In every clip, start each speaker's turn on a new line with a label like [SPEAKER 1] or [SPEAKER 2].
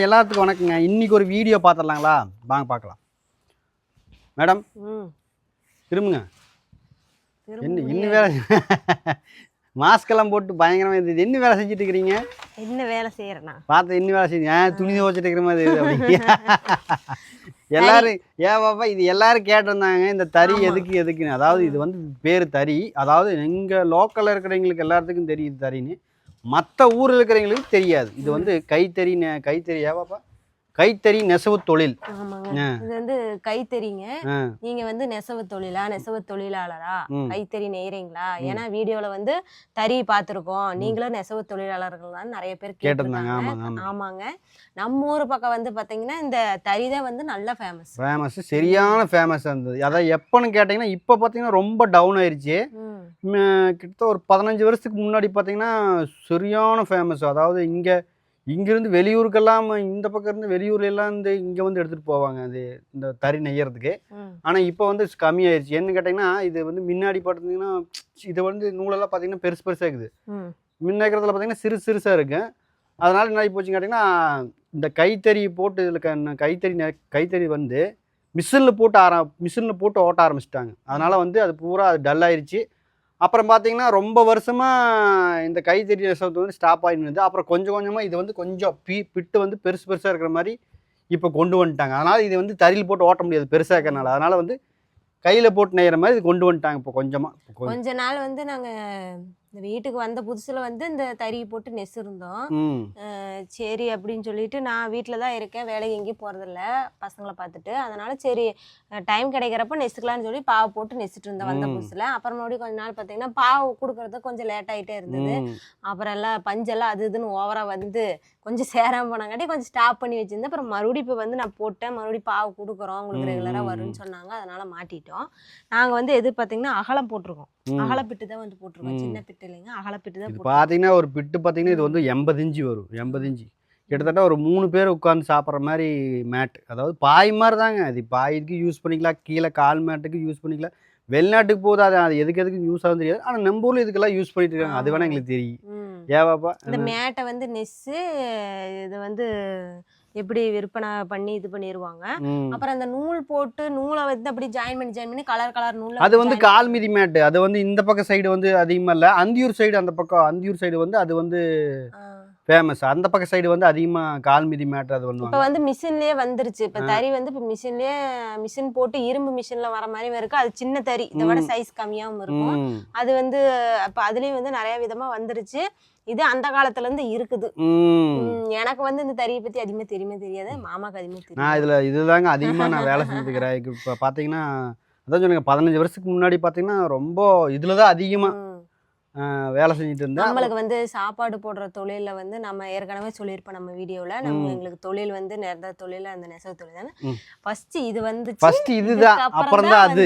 [SPEAKER 1] எல்லாத்துக்கும் வணக்கங்க. இன்னைக்கு ஒரு வீடியோ பார்த்துடலாங்களா? வாங்க பார்க்கலாம். மேடம் திரும்புங்க. இன்னும் வேலை மாஸ்கெல்லாம் போட்டு பயங்கரமாக இருந்தது. என்ன வேலை செஞ்சுட்டு இருக்கிறீங்க?
[SPEAKER 2] என்ன வேலை செய்யறேன்னா
[SPEAKER 1] பார்த்து என்ன வேலை செஞ்சு துணி துவச்சிட்டு இருக்கிற மாதிரி அப்படி எல்லாரும் பாப்பா இது எல்லாரும் கேட்டிருந்தாங்க இந்த தறி எதுக்குன்னு. அதாவது இது வந்து பேர் தறி. அதாவது எங்கள் லோக்கலில் இருக்கிறவங்களுக்கு எல்லாத்துக்கும் தெரியுது தறின்னு. மற்ற ஊரில் இருக்கிறவங்களுக்கு தெரியாது. இது வந்து கைத்தறி பாப்பா கைத்தறி நெசவு தொழில்.
[SPEAKER 2] இது வந்து கைத்தறிங்க. நீங்க வந்து நெசவு தொழிலாளரா கைத்தறி நெய்றீங்களா? ஏன்னா வீடியோல வந்து தறி பார்த்திருக்கோம், நீங்களும் நெசவு தொழிலாளர்கள் தான் நிறைய பேர் கேட்டிருந்தாங்க. ஆமாங்க, நம்ம ஊர் பக்கம் வந்து பாத்தீங்கன்னா இந்த தறி தான் வந்து நல்ல ஃபேமஸ், சரியான
[SPEAKER 1] ஃபேமஸ் இருந்தது. அதான் எப்பன்னு கேட்டீங்கன்னா இப்ப பாத்தீங்கன்னா ரொம்ப டவுன் ஆயிருச்சு. கிட்ட ஒரு 15 வருஷத்துக்கு முன்னாடி பாத்தீங்கன்னா சரியான ஃபேமஸ். அதாவது இங்கிருந்து வெளியூருக்கெல்லாம் இந்த பக்கம் இருந்து வெளியூர்ல எல்லாம் இங்க வந்து எடுத்துட்டு போவாங்க அது இந்த தறி நெய்யறதுக்கு. ஆனா இப்போ வந்து கம்மியாயிருச்சு. என்ன கேட்டீங்கன்னா இது வந்து முன்னாடி பார்த்தீங்கன்னா இது வந்து நூலெல்லாம் பார்த்தீங்கன்னா பெருசா இருக்குது. முன்னேக்கிறதுல பார்த்தீங்கன்னா சிறுசா இருக்கு. அதனால என்ன ஆகி போச்சுன்னு கேட்டிங்கன்னா இந்த கைத்தறி போட்டு இதில் கைத்தறி வந்து மிஷினில் போட்டு ஓட்ட ஆரம்பிச்சிட்டாங்க. அதனால வந்து அது பூரா அது டல் ஆயிடுச்சு. அப்புறம் பார்த்தீங்கன்னா ரொம்ப வருஷமாக இந்த கைத்தறி நெசவு வந்து ஸ்டாப் ஆகிருந்தது. அப்புறம் கொஞ்சமாக இது வந்து கொஞ்சம் பிட்டு வந்து பெருசாக இருக்கிற மாதிரி இப்போ கொண்டு வந்துட்டாங்க. அதனால் இது வந்து தறியில் போட்டு ஓட்ட முடியாது பெருசாக இருக்கிறனால. அதனால் வந்து கையில் போட்டு நெய்கிற மாதிரி இது கொண்டு வந்துட்டாங்க. இப்போ
[SPEAKER 2] கொஞ்ச நாள் வந்து நாங்கள் இந்த வீட்டுக்கு வந்த புதுசுல வந்து இந்த தறி போட்டு நெசிருந்தோம். சரி அப்படின்னு சொல்லிட்டு நான் வீட்டில் தான் இருக்கேன், வேலைக்கு எங்கேயும் போகிறதில்ல பசங்களை பார்த்துட்டு. அதனால சரி டைம் கிடைக்கிறப்ப நெசுக்கலான்னு சொல்லி பாவை போட்டு நெசிட்டு இருந்தேன் வந்த புதுசுல. அப்புறம் மறுபடியும் கொஞ்ச நாள் பார்த்தீங்கன்னா பாவை கொடுக்குறது கொஞ்சம் லேட் ஆகிட்டே இருந்தது. அப்புறம் எல்லாம் பஞ்செல்லாம் அது இதுன்னு ஓவராக வந்து கொஞ்சம் சேராமல் போனாங்காட்டி கொஞ்சம் ஸ்டாப் பண்ணி வச்சிருந்தேன். அப்புறம் மறுபடியும் இப்போ வந்து நான் போட்டேன், மறுபடியும் பாவை கொடுக்குறோம், உங்களுக்கு ரெகுலராக வரும்னு சொன்னாங்க. அதனால மாட்டிட்டோம். நாங்கள் வந்து எது பார்த்தீங்கன்னா அகலம் போட்டிருக்கோம், அகலப்பிட்டு தான் வந்து போட்டிருக்கோம், சின்ன பிட்டு இல்லைங்க, அகலப்பிட்டு தான்.
[SPEAKER 1] பார்த்தீங்கன்னா ஒரு பிட்டு பார்த்தீங்கன்னா இது வந்து 80 இன்ச்சு வரும். 80 இன்ச்சு கிட்டத்தட்ட ஒரு 3 பேர் உட்காந்து சாப்பிட்ற மாதிரி மேட். அதாவது பாய் மாதிரி தாங்க. அது பாய்க்கு யூஸ் பண்ணிக்கலாம், கீழே கால் மேட்டுக்கு யூஸ் பண்ணிக்கலாம். வெளிநாட்டுக்கு போகுது அது எதுக்கு யூஸ் ஆகும் தெரியாது. ஆனால் நம்ம ஊரில் இதுக்கெல்லாம் யூஸ் பண்ணிட்டு இருக்காங்க. அது வேணா எங்களுக்கு தெரியும். ஏவாப்பா
[SPEAKER 2] இந்த மேட்டை வந்து நெஸ்ஸு இது வந்து எப்படி விற்பனை பண்ணி இது பண்ணிடுவாங்க. அப்புறம் அந்த நூல் போட்டு நூலை வந்து அப்படி ஜாயின் பண்ணி கலர் நூல்.
[SPEAKER 1] அது வந்து கால் மிதி மேட்டு. அது வந்து இந்த பக்கம் சைடு வந்து அதிகமாக இல்லை. அந்தியூர் சைடு அந்த பக்கம் அந்தியூர் சைடு வந்து அது வந்து ஃபேமஸ். அந்த பக்கம் சைடு வந்து அதிகமாக கால் மிதி மேட்டு அது பண்ணுவாங்க.
[SPEAKER 2] இப்போ வந்து மிஷின்லேயே வந்துருச்சு. இப்போ தறி வந்து இப்போ மிஷின் போட்டு இரும்பு மிஷினில் வர மாதிரி இருக்கு. அது சின்ன தறி, இதை விட சைஸ் கம்மியாகவும் இருக்கும். அது வந்து இப்போ அதுலேயும் வந்து நிறைய விதமாக வந்துருச்சு. இது அந்த காலத்துல இருந்து இருக்குது. எனக்கு வந்து இந்த தறியை பத்தி அதிகமா தெரியாது, மாமாக்கு அதிகமா தெரியும்.
[SPEAKER 1] நான் இதுதாங்க அதிகமா நான் வேலை செஞ்சுக்கிறேன். இப்ப பாத்தீங்கன்னா அதான் சொன்னீங்க 15 வருஷத்துக்கு முன்னாடி பாத்தீங்கன்னா ரொம்ப இதுலதான் அதிகமா வேலை செஞ்சுட்டு இருந்தேன்.
[SPEAKER 2] நம்மளுக்கு வந்து சாப்பாடு போடுற தொழில வந்து நம்ம ஏற்கனவே சொல்லியிருப்போம் நம்ம வீடியோல. நம்ம எங்களுக்கு தொழில் வந்து நிறைய தொழில் அந்த நெசவு தொழில் தானே. ஃபர்ஸ்ட் இது வந்து
[SPEAKER 1] இதுதான், அப்புறம் தான் அது.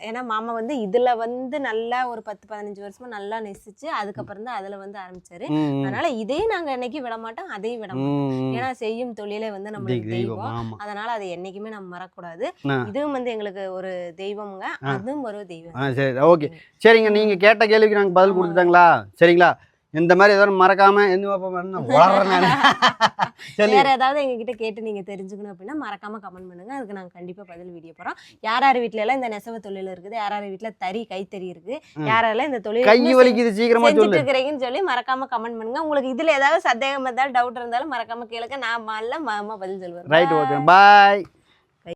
[SPEAKER 2] ஏன்னா மாமா வந்து இதுல வந்து நல்லா ஒரு 10-15 வருஷமா நல்லா நெசிச்சு அதுக்கப்புறம் தான் அதுல வந்து ஆரம்பிச்சாரு. அதனால இதையும் நாங்க என்னைக்கு விட மாட்டோம், அதையும் விட மாட்டோம். ஏன்னா செய்யும் தொழிலே வந்து நம்மளுக்கு தெய்வம். அதனால அதை என்னைக்குமே நம்ம மறக்கூடாது. இதுவும் வந்து எங்களுக்கு ஒரு தெய்வம்ங்க, அதுவும் ஒரு தெய்வம்.
[SPEAKER 1] சரி, ஓகே, சரிங்க. நீங்க கேட்ட கேள்விக்கு நாங்க பதில் கொடுத்துட்டாங்களா? சரிங்களா? இந்த மாதிரி ஏதாவது மறக்காம
[SPEAKER 2] வேற ஏதாவது எங்ககிட்ட கேட்டு நீங்க தெரிஞ்சுக்கணும் அப்படின்னா மறக்காம கமெண்ட் பண்ணுங்க. அதுக்கு நாங்க கண்டிப்பா பதில் வீடியோ போறோம். யார் வீட்டுல எல்லாம் இந்த நெசவு தொழில் இருக்குது, யார் வீட்டுல கைத்தறி இருக்கு, யாரெல்லாம் இந்த தொழில் செஞ்சுட்டு சொல்லி மறக்காம கமெண்ட் பண்ணுங்க. உங்களுக்கு இதுல ஏதாவது சந்தேகம் இருந்தாலும் டவுட் இருந்தாலும் மறக்காம கேளுங்க. நான் மாமா பதில் சொல்லுவேன்.
[SPEAKER 1] ரைட், ஓகே, பாய்.